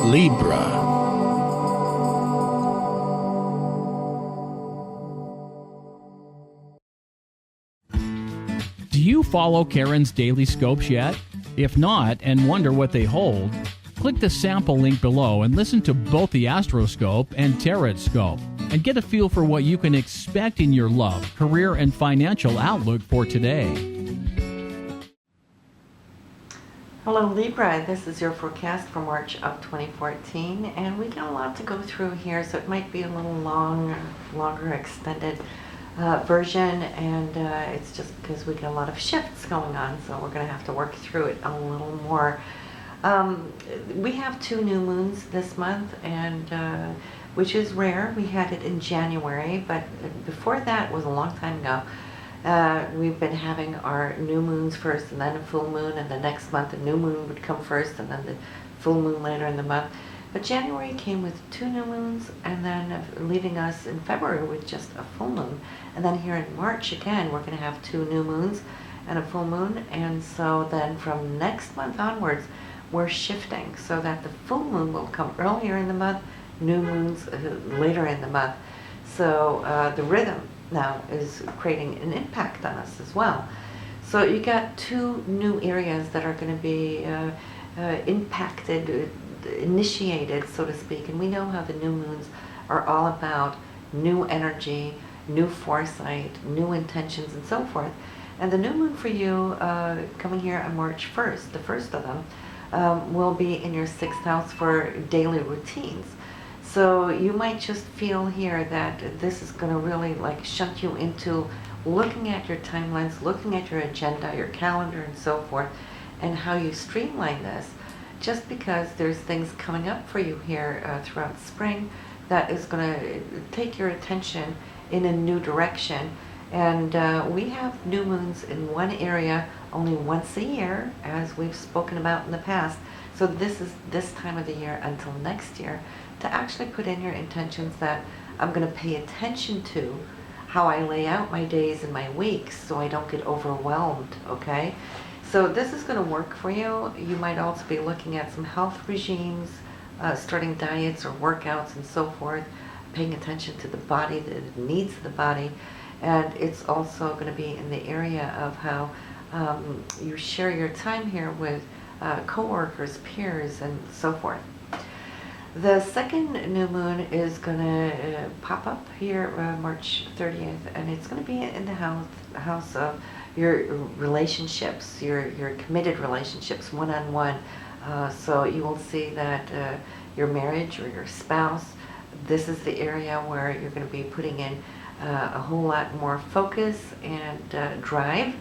Libra. Do you follow Karen's daily scopes yet? If not, and wonder what they hold, click the sample link below and listen to both the Astroscope and Tarot Scope, and get a feel for what you can expect in your love, career, and financial outlook for today. Hello Libra, this is your forecast for March of 2014, and we got a lot to go through here, so it might be a little longer extended version, and it's just because we got a lot of shifts going on, so we're going to have to work through it a little more. We have 2 new moons this month, and which is rare. We had it in January, but before that was a long time ago. We've been having our new moons first, and then a full moon, and the next month a new moon would come first, and then the full moon later in the month. But January came with 2 new moons, and then leaving us in February with just a full moon. And then here in March again, we're going to have 2 new moons and a full moon. And so then from next month onwards, we're shifting so that the full moon will come earlier in the month, new moons later in the month. So the rhythm now is creating an impact on us as well. So you got 2 new areas that are going to be impacted, initiated, so to speak. And we know how the new moons are all about new energy, new foresight, new intentions, and so forth. And the new moon for you coming here on March 1st, the first of them, will be in your 6th house for daily routines. So you might just feel here that this is going to really like shunt you into looking at your timelines, looking at your agenda, your calendar, and so forth, and how you streamline this, just because there's things coming up for you here throughout spring that is going to take your attention in a new direction. And we have new moons in one area only once a year, as we've spoken about in the past. So this is this time of the year until next year to actually put in your intentions that I'm going to pay attention to how I lay out my days and my weeks so I don't get overwhelmed, okay? So this is going to work for you. You might also be looking at some health regimes, starting diets or workouts and so forth, paying attention to the body, the needs of the body. And it's also going to be in the area of how you share your time here with co-workers, peers, and so forth. The second new moon is going to pop up here March 30th, and it's going to be in the house of your relationships, your committed relationships, one-on-one. So you will see that your marriage or your spouse, this is the area where you're going to be putting in a whole lot more focus and drive.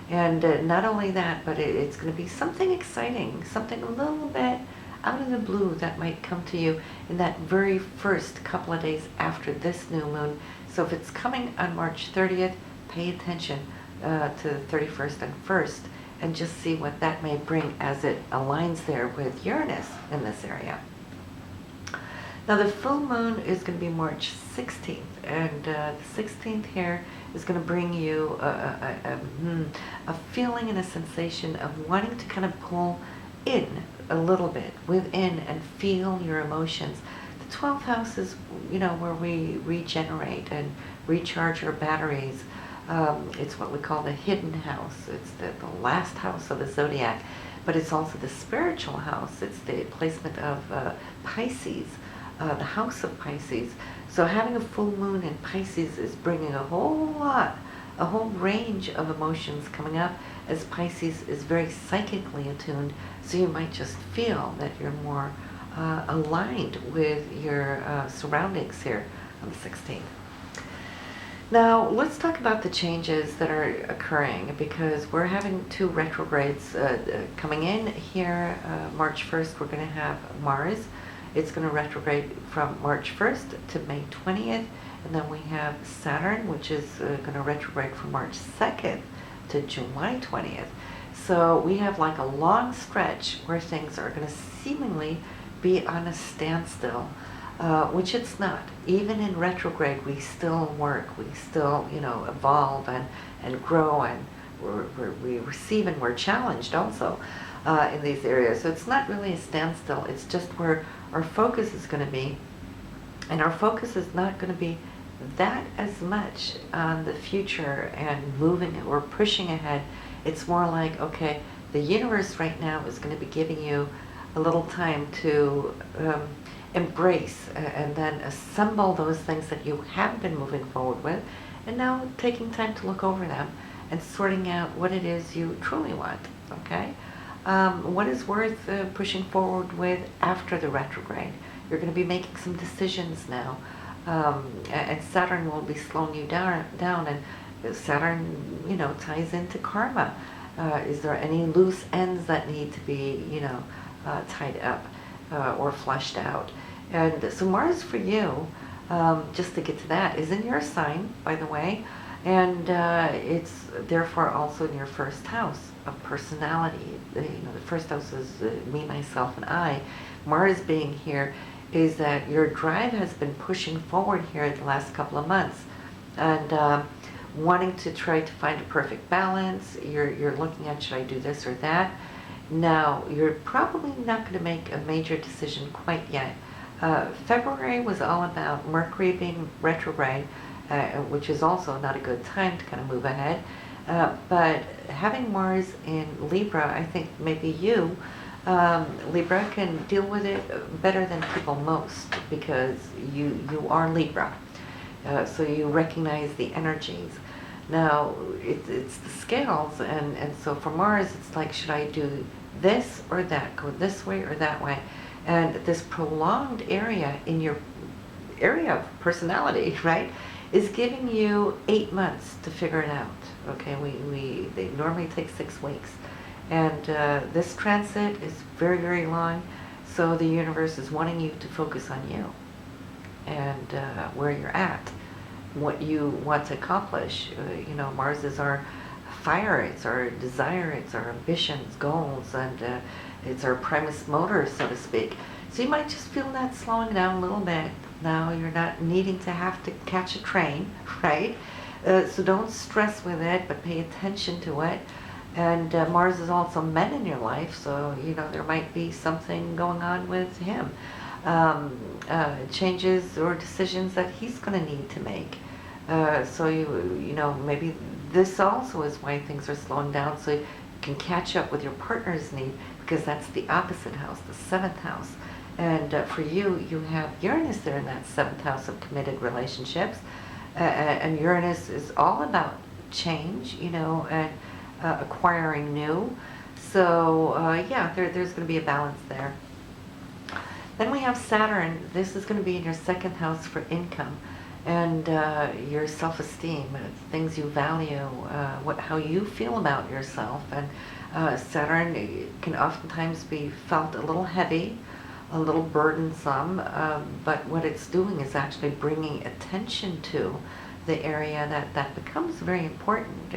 And not only that, but it's going to be something exciting, something a little bit out of the blue that might come to you in that very first couple of days after this new moon. So if it's coming on March 30th, pay attention to the 31st and 1st and just see what that may bring as it aligns there with Uranus in this area. Now the full moon is going to be March 16th, and the 16th here is going to bring you a feeling and a sensation of wanting to kind of pull in a little bit within and feel your emotions. The 12th house is, where we regenerate and recharge our batteries. It's what we call the hidden house. It's the last house of the zodiac, but it's also the spiritual house. It's the placement of Pisces, the house of Pisces. So having a full moon in Pisces is bringing a whole range of emotions coming up, as Pisces is very psychically attuned. So you might just feel that you're more aligned with your surroundings here on the 16th. Now let's talk about the changes that are occurring, because we're having 2 retrogrades coming in here. March 1st we're going to have Mars. It's going to retrograde from March 1st to May 20th. And then we have Saturn, which is going to retrograde from March 2nd to July 20th. So we have like a long stretch where things are going to seemingly be on a standstill, which it's not. Even in retrograde, we still work, we still, evolve and grow, and we receive and we're challenged also in these areas. So it's not really a standstill, it's just we're our focus is going to be. And our focus is not going to be that as much on the future and moving it or pushing ahead. It's more like, okay, the universe right now is going to be giving you a little time to embrace and then assemble those things that you have been moving forward with, and now taking time to look over them and sorting out what it is you truly want, okay? What is worth pushing forward with after the retrograde? You're going to be making some decisions now, and Saturn will be slowing you down, and Saturn, ties into karma. Is there any loose ends that need to be, tied up or fleshed out? And so Mars for you, just to get to that, is in your sign, by the way, and it's therefore also in your first house of personality. The first house is me, myself, and I. Mars being here is that your drive has been pushing forward here the last couple of months, and wanting to try to find a perfect balance. You're looking at, should I do this or that? Now, you're probably not going to make a major decision quite yet. February was all about Mercury being retrograde, which is also not a good time to kind of move ahead. But having Mars in Libra, I think maybe you, Libra, can deal with it better than people most, because you are Libra. So you recognize the energies. Now, it's the scales, and so for Mars, it's like, should I do this or that, go this way or that way? And this prolonged area in your area of personality, right, is giving you 8 months to figure it out. Okay, they normally take 6 weeks. And this transit is very, very long, so the universe is wanting you to focus on you and where you're at, what you want to accomplish. Mars is our fire, it's our desire, it's our ambitions, goals, and it's our primus motor, so to speak. So you might just feel that slowing down a little bit. Now you're not needing to have to catch a train, right? So don't stress with it, but pay attention to it. And Mars is also men in your life, so there might be something going on with him. Changes or decisions that he's going to need to make. So maybe this also is why things are slowing down, so you can catch up with your partner's need, because that's the opposite house, the 7th house. And for you have Uranus there in that 7th house of committed relationships, and Uranus is all about change, and acquiring new. So there's going to be a balance there. Then we have Saturn. This is going to be in your 2nd house for income and your self-esteem, things you value, how you feel about yourself. And Saturn can oftentimes be felt a little heavy, a little burdensome, but what it's doing is actually bringing attention to the area that becomes very important,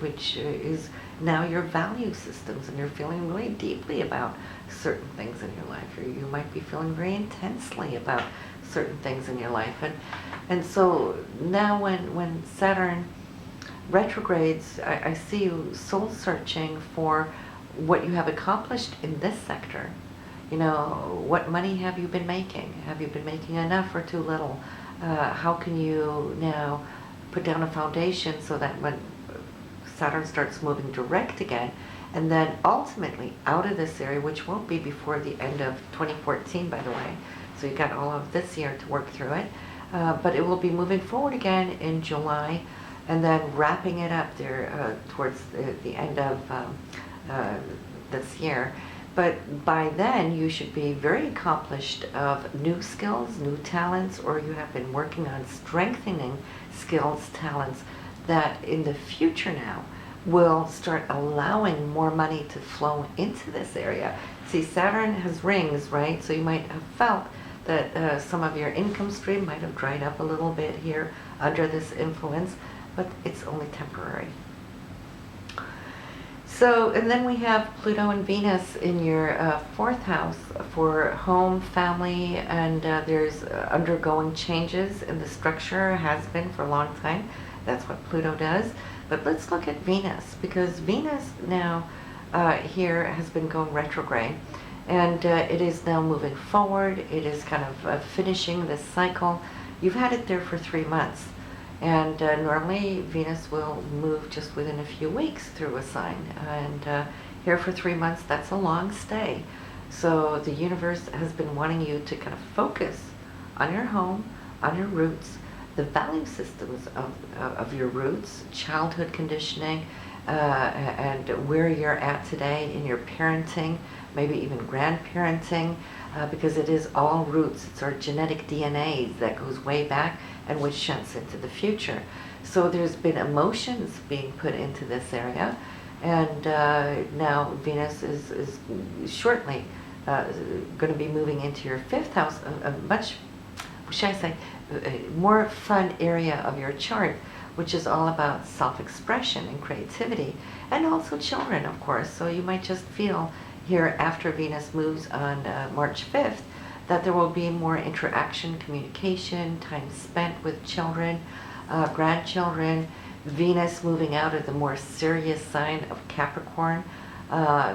which is now your value systems, and you're feeling really deeply about certain things in your life, or you might be feeling very intensely about certain things in your life. And so now when Saturn retrogrades, I see you soul searching for what you have accomplished in this sector. What money have you been making? Have you been making enough or too little? How can you now put down a foundation so that when Saturn starts moving direct again, and then ultimately out of this area, which won't be before the end of 2014, by the way, so you've got all of this year to work through it, but it will be moving forward again in July, and then wrapping it up there towards the end of this year. But by then, you should be very accomplished of new skills, new talents, or you have been working on strengthening skills, talents that in the future now will start allowing more money to flow into this area. See, Saturn has rings, right? So you might have felt that some of your income stream might have dried up a little bit here under this influence, but it's only temporary. So, and then we have Pluto and Venus in your 4th house for home, family, and there's undergoing changes in the structure, has been for a long time. That's what Pluto does. But let's look at Venus, because Venus now here has been going retrograde. And it is now moving forward. It is kind of finishing this cycle. You've had it there for 3 months. And normally Venus will move just within a few weeks through a sign. And here for 3 months, that's a long stay. So the universe has been wanting you to kind of focus on your home, on your roots, the value systems of your roots, childhood conditioning, and where you're at today in your parenting, maybe even grandparenting, because it is all roots. It's our genetic DNA that goes way back and which shunts into the future. So there's been emotions being put into this area, and now Venus is shortly going to be moving into your 5th house, a much, should I say, more fun area of your chart, which is all about self-expression and creativity, and also children, of course. So you might just feel here after Venus moves on March 5th that there will be more interaction, communication, time spent with children, grandchildren. Venus moving out of the more serious sign of Capricorn.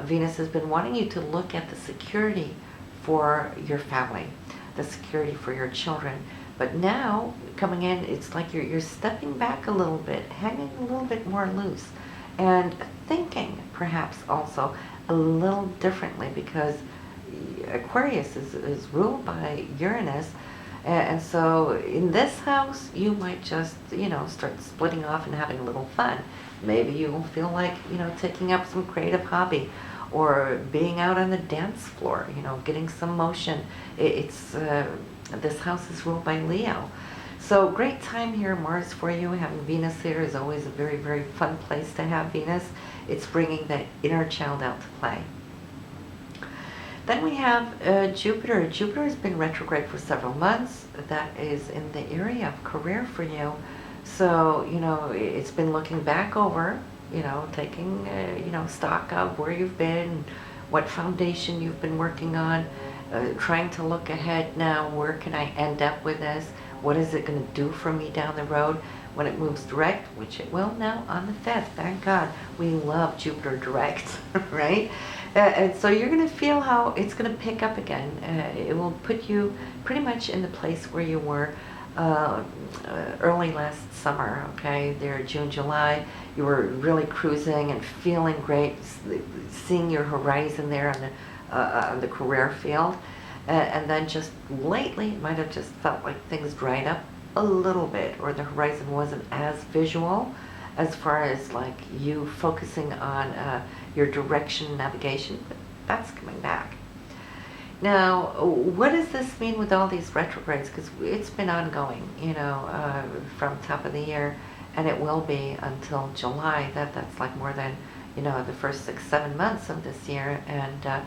Venus has been wanting you to look at the security for your family, the security for your children. But now, coming in, it's like you're stepping back a little bit, hanging a little bit more loose, and thinking perhaps also a little differently, because Aquarius is ruled by Uranus. And so in this house, you might just, start splitting off and having a little fun. Maybe you will feel like, taking up some creative hobby, or being out on the dance floor, getting some motion. This house is ruled by Leo. So great time here, Mars, for you. Having Venus here is always a very, very fun place to have Venus. It's bringing that inner child out to play. Then we have Jupiter. Jupiter has been retrograde for several months. That is in the area of career for you. So, it's been looking back over, taking, stock of where you've been, what foundation you've been working on, trying to look ahead now. Where can I end up with this? What is it going to do for me down the road when it moves direct, which it will now on the 5th. Thank God. We love Jupiter direct, right? And so you're going to feel how it's going to pick up again. It will put you pretty much in the place where you were early last summer, okay? There, June, July, you were really cruising and feeling great, seeing your horizon there on the career field. And then just lately, it might have just felt like things dried up a little bit, or the horizon wasn't as visual as far as like you focusing on your direction navigation, but that's coming back. Now, what does this mean with all these retrogrades? Because it's been ongoing, from top of the year, and it will be until July. That's like more than, the first 6-7 months of this year. And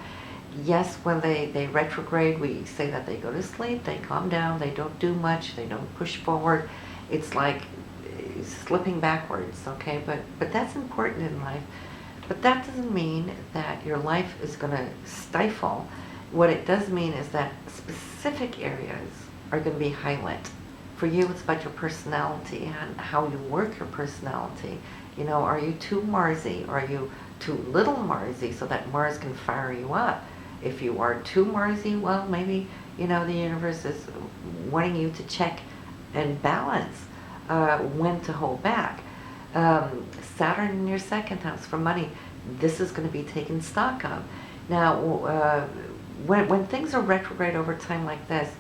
yes, when they retrograde, we say that they go to sleep, they calm down, they don't do much, they don't push forward. It's like slipping backwards, okay? But that's important in life. But that doesn't mean that your life is going to stifle. What it does mean is that specific areas are going to be highlighted. For you, it's about your personality and how you work your personality. Are you too Marsy? Are you too little Marsy so that Mars can fire you up? If you are too Marsy, well, maybe, the universe is wanting you to check and balance when to hold back. Saturn in your 2nd house for money, this is going to be taken stock of. Now, when things are retrograde over time like this,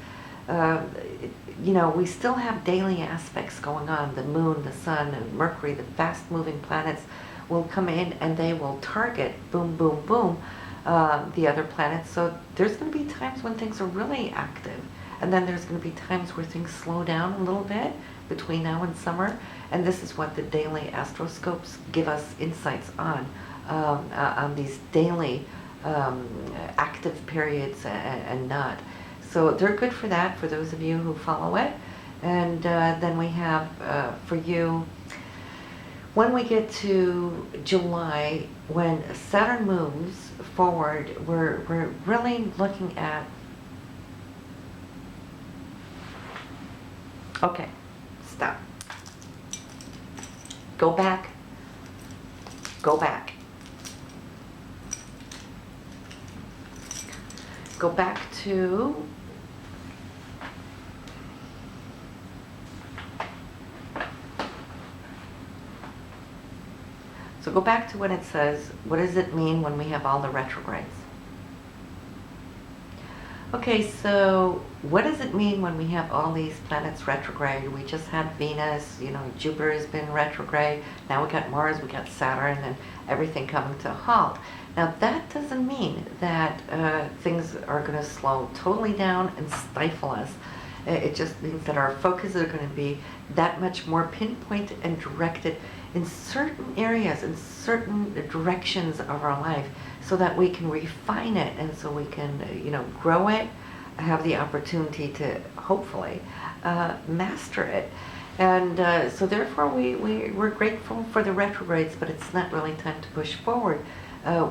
we still have daily aspects going on. The moon, the sun, and Mercury, the fast-moving planets will come in and they will target, boom, boom, boom, the other planets. So there's going to be times when things are really active. And then there's going to be times where things slow down a little bit between now and summer. And this is what the daily astroscopes give us insights on these daily active periods and not. So they're good for that, for those of you who follow it. And then we have for you, when we get to July, when Saturn moves forward, we're really looking at, okay, stop. Go back. Go back. go back to when it says, what does it mean when we have all the retrogrades? Okay, so what does it mean when we have all these planets retrograde? We just had Venus, Jupiter has been retrograde. Now we got Mars, we got Saturn, and everything coming to a halt. Now that doesn't mean that things are going to slow totally down and stifle us. It just means that our focus are going to be that much more pinpointed and directed in certain areas, in certain directions of our life, so that we can refine it and so we can, grow it, have the opportunity to hopefully master it. And so therefore we're grateful for the retrogrades, but it's not really time to push forward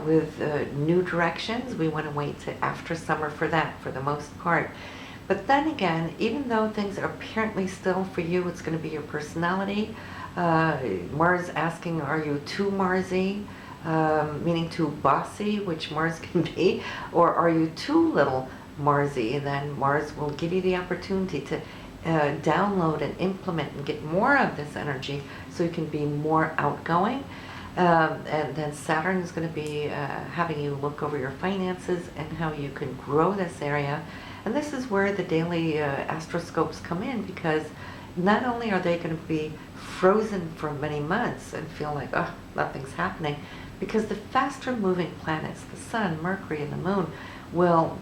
with new directions. We want to wait to after summer for that, for the most part. But then again, even though things are apparently still for you, it's going to be your personality. Mars asking, are you too Marsy, meaning too bossy, which Mars can be, or are you too little Marsy? And then Mars will give you the opportunity to download and implement and get more of this energy so you can be more outgoing. And then Saturn is going to be having you look over your finances and how you can grow this area. And this is where the daily astroscopes come in, because not only are they going to be frozen for many months and feel like, oh, nothing's happening, because the faster moving planets, the Sun, Mercury, and the Moon, will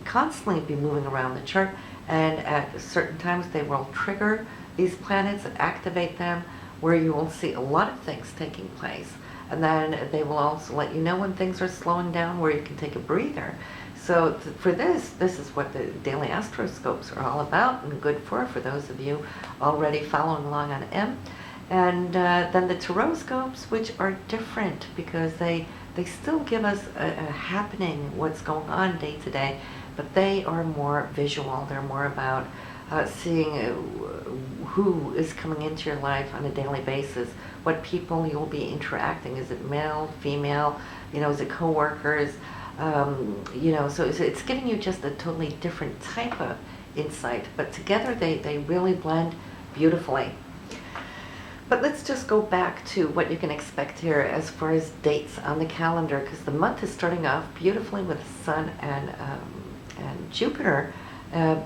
constantly be moving around the chart, and at certain times they will trigger these planets and activate them, where you will see a lot of things taking place. And then they will also let you know when things are slowing down, where you can take a breather. So for this is what the daily astroscopes are all about, and good for those of you already following along on M. And then the taroscopes, which are different because they still give us a happening, what's going on day to day, but they are more visual. They're more about seeing who is coming into your life on a daily basis, what people you'll be interacting. Is it male, female, is it coworkers? So it's giving you just a totally different type of insight, but together they really blend beautifully. But let's just go back to what you can expect here as far as dates on the calendar, because the month is starting off beautifully with the Sun and Jupiter.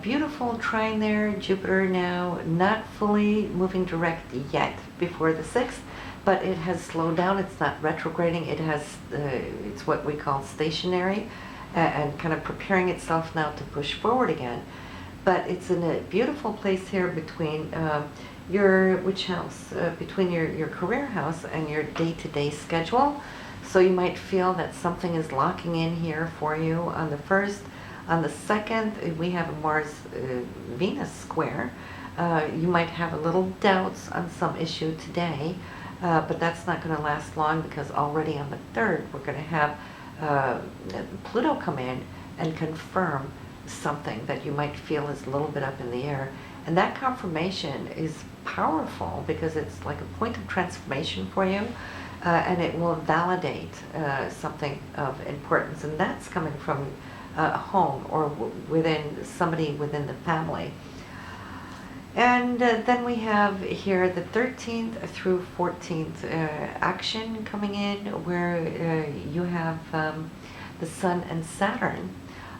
Beautiful trine there. Jupiter now not fully moving direct yet before the 6th, but it has slowed down. It's not retrograding. It's what we call stationary and kind of preparing itself now to push forward again. But it's in a beautiful place here between which house? Between your career house and your day-to-day schedule. So you might feel that something is locking in here for you on the 1st. On the 2nd, we have a Mars-Venus square. You might have a little doubts on some issue today, but that's not going to last long, because already on the 3rd, we're going to have Pluto come in and confirm something that you might feel is a little bit up in the air. And that confirmation is powerful because it's like a point of transformation for you, and it will validate something of importance. And that's coming from a home or within somebody within the family. And then we have here the 13th through 14th action coming in, where you have the Sun and Saturn.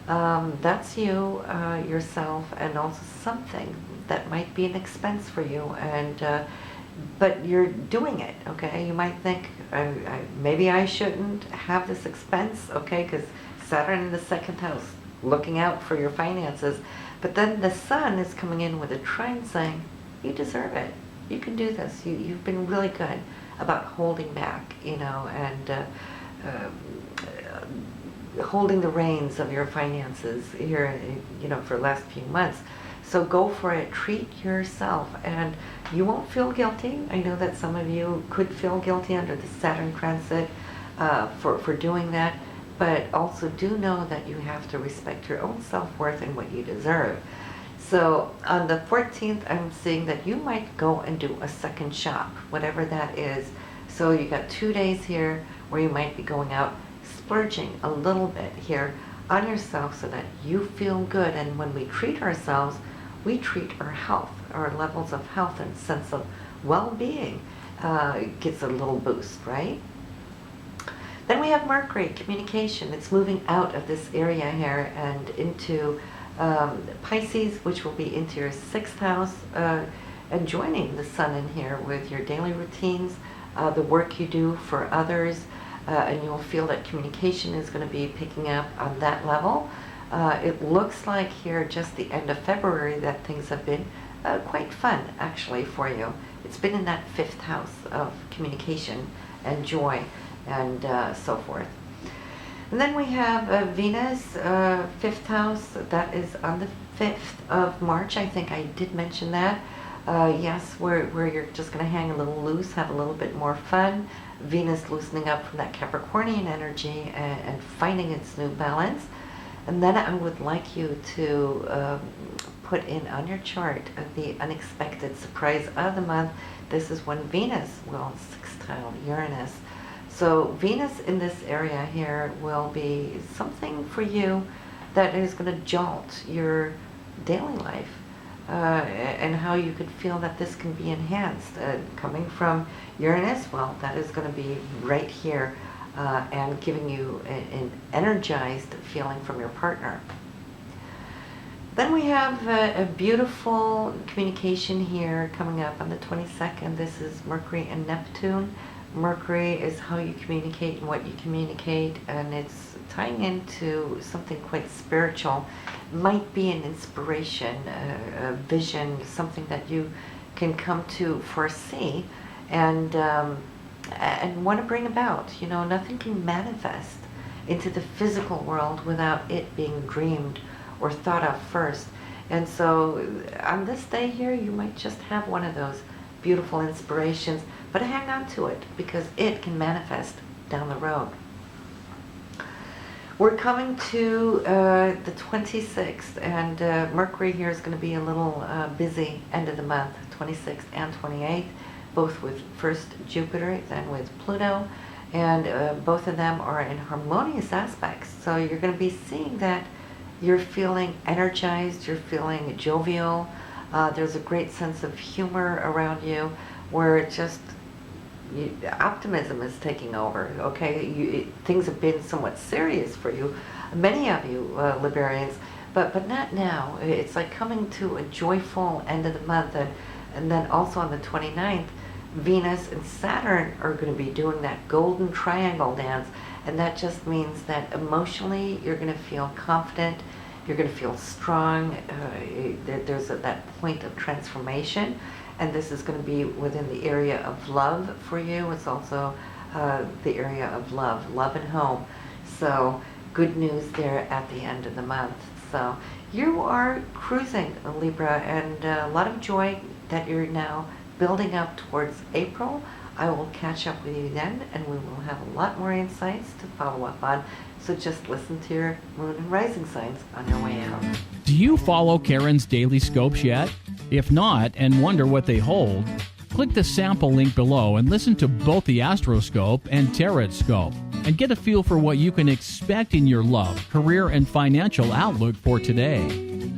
That's you, yourself, and also something that might be an expense for you, and but you're doing it, okay? You might think, maybe I shouldn't have this expense, okay, because Saturn in the 2nd house, looking out for your finances. But then the Sun is coming in with a trine saying, you deserve it. You can do this. You've been really good about holding back, and holding the reins of your finances here, for the last few months. So go for it. Treat yourself, and you won't feel guilty. I know that some of you could feel guilty under the Saturn transit for doing that. But also do know that you have to respect your own self-worth and what you deserve. So on the 14th, I'm seeing that you might go and do a second shop, whatever that is. So you got 2 days here where you might be going out, splurging a little bit here on yourself so that you feel good. And when we treat ourselves, we treat our health, our levels of health and sense of well-being gets a little boost, right? Then we have Mercury, communication. It's moving out of this area here and into Pisces, which will be into your 6th house, and joining the sun in here with your daily routines, the work you do for others, and you'll feel that communication is going to be picking up on that level. It looks like here just the end of February that things have been quite fun actually for you. It's been in that 5th house of communication and joy and so forth. And then we have Venus, 5th house, that is on the 5th of March. I think I did mention that. Yes, where you're just going to hang a little loose, have a little bit more fun. Venus loosening up from that Capricornian energy and finding its new balance. And then I would like you to put in on your chart the unexpected surprise of the month. This is when Venus will sextile Uranus. So Venus in this area here will be something for you that is going to jolt your daily life and how you could feel that this can be enhanced. Coming from Uranus, well, that is going to be right here and giving you an energized feeling from your partner. Then we have a beautiful communication here coming up on the 22nd. This is Mercury and Neptune. Mercury is how you communicate and what you communicate, and it's tying into something quite spiritual. Might be an inspiration, a vision, something that you can come to foresee and want to bring about. You know, nothing can manifest into the physical world without it being dreamed or thought of first. And so on this day here, you might just have one of those beautiful inspirations, but hang on to it because it can manifest down the road. We're coming to the 26th, and Mercury here is going to be a little busy end of the month, 26th and 28th, both with first Jupiter, then with Pluto, and both of them are in harmonious aspects. So you're going to be seeing that you're feeling energized, you're feeling jovial, there's a great sense of humor around you, where it just optimism is taking over. Okay, things have been somewhat serious for you, many of you Librarians, but not now. It's like coming to a joyful end of the month, and then also on the 29th, Venus and Saturn are going to be doing that golden triangle dance, and that just means that emotionally you're going to feel confident, you're going to feel strong, there's that point of transformation, and this is going to be within the area of love for you. It's also the area of love and home. So good news there at the end of the month. So you are cruising, Libra, and a lot of joy that you're now building up towards April. I will catch up with you then, and we will have a lot more insights to follow up on. So just listen to your moon and rising signs on your way out. Do you follow Karen's daily scopes yet? If not, and wonder what they hold, click the sample link below and listen to both the Astroscope and Tarot Scope, and get a feel for what you can expect in your love, career, and financial outlook for today.